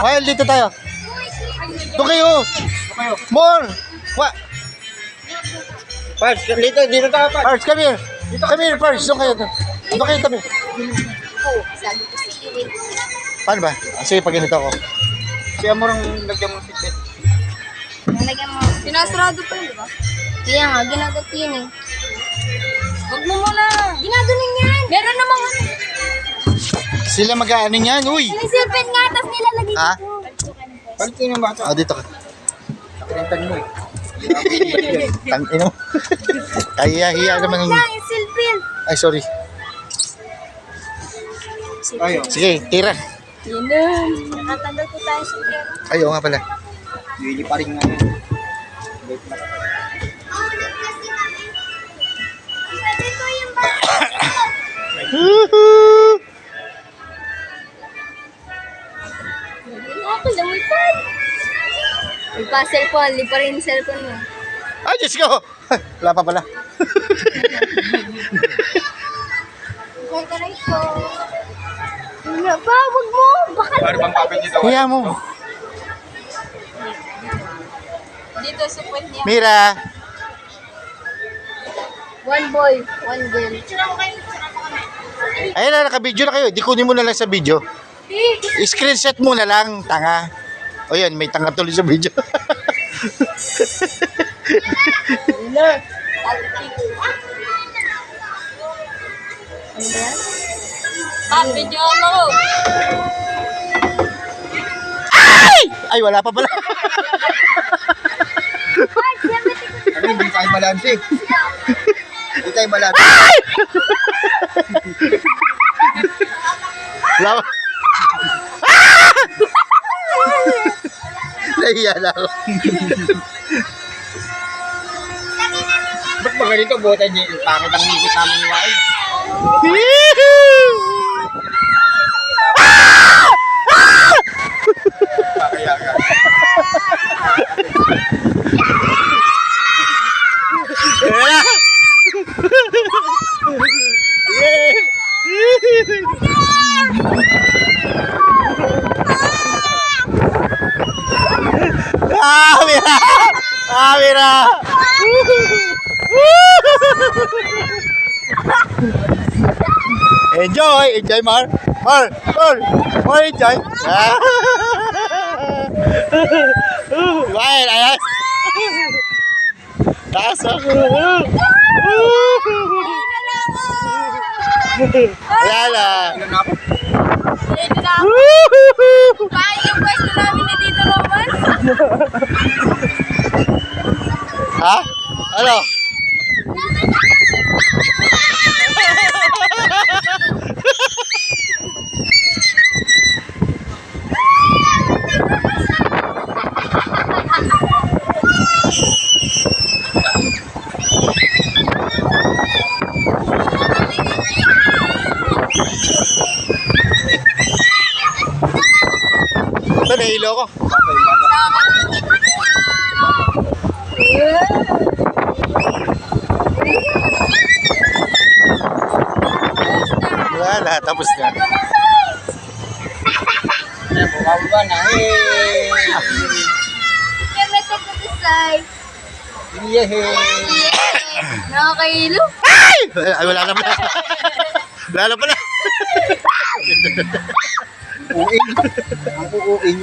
Well, dito tayo. Doon kayo. More. What? Parts, dito tayo, Parts. Parts, come here. Come here, Parts. Doon kayo. Doon kayo tabi. Sabi ko si Iwin. Paano ba? Sige, pag ganito ako. Siya mo rin lagyan mo seatbelt. Nalagyan mo. Sinasarado pa yun, di ba? Kaya nga, ginagat yun eh. Huwag mo muna. Ginagaling yan. Meron namang ano. Sila mag-ano yan, uy. Sinisipin nga, tapos nilalagay Ha? Palit yun yung bata. Ah, dito ka. Nakirintan mo eh. Tangino. Kaya-hiya naman. Huwag lang, isilpin. Ay, sorry. Tayo. Sige, tira. Yun na. Nakatanggal ko tayo sa pero. Ay, oo nga pala. Hindi pa rin nga yun. Wait na. Ako lang, may pan. May pa cellphone, li pa rin yung cellphone mo. Ay, Diyos ko. Wala pa pala. Kaya ka rin po. Wala pa, wag mo. Baka Para bang kapit dito? Hiya mo. dito sa point niya. Mira. One boy, one girl. Ayun na, naka-video na kayo. Di kunin mo na lang sa video. I-screenshot mo na lang, tanga. O yan, may tanga tuloy sa video. Wala. Ano ba yan? Video mo. Ay, wala pa pala. Ano, hindi tayo malansi. Hindi tayo malansi. Wala pa. Nahiya na ako. Ba't ba ganito? Buta niya. Pangit ang ngikit namin ni Wain. Kaya ka. Mira! Mira! Enjoy! Enjoy, Mar! Mar! Enjoy! Wain, ayos! Taas ako! Wala na! Ready na ako. Paano yung pwesto namin na dito, Roman? Ha? Ano? Ito, nahilo ko. Wala, tapos na. Bumababa na. Kaya ito po this side. Yehey. Nakakailo. Ay, wala na pala. Wala na pala. Uing. Ang uuing.